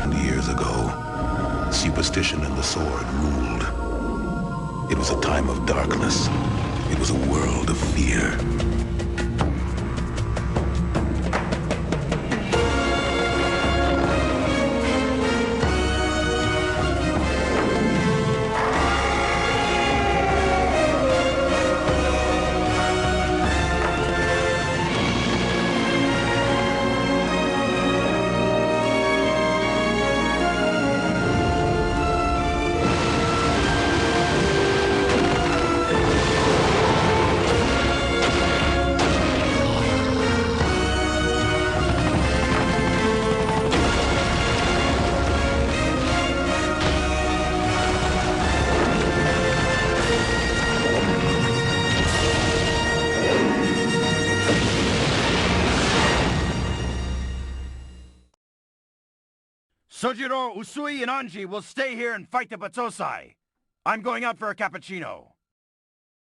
2,000 years ago, superstition and the sword ruled. It was a time of darkness. It was a world of fear. Sojiro, Usui, and Anji will stay here and fight the Battosai. I'm going out for a cappuccino.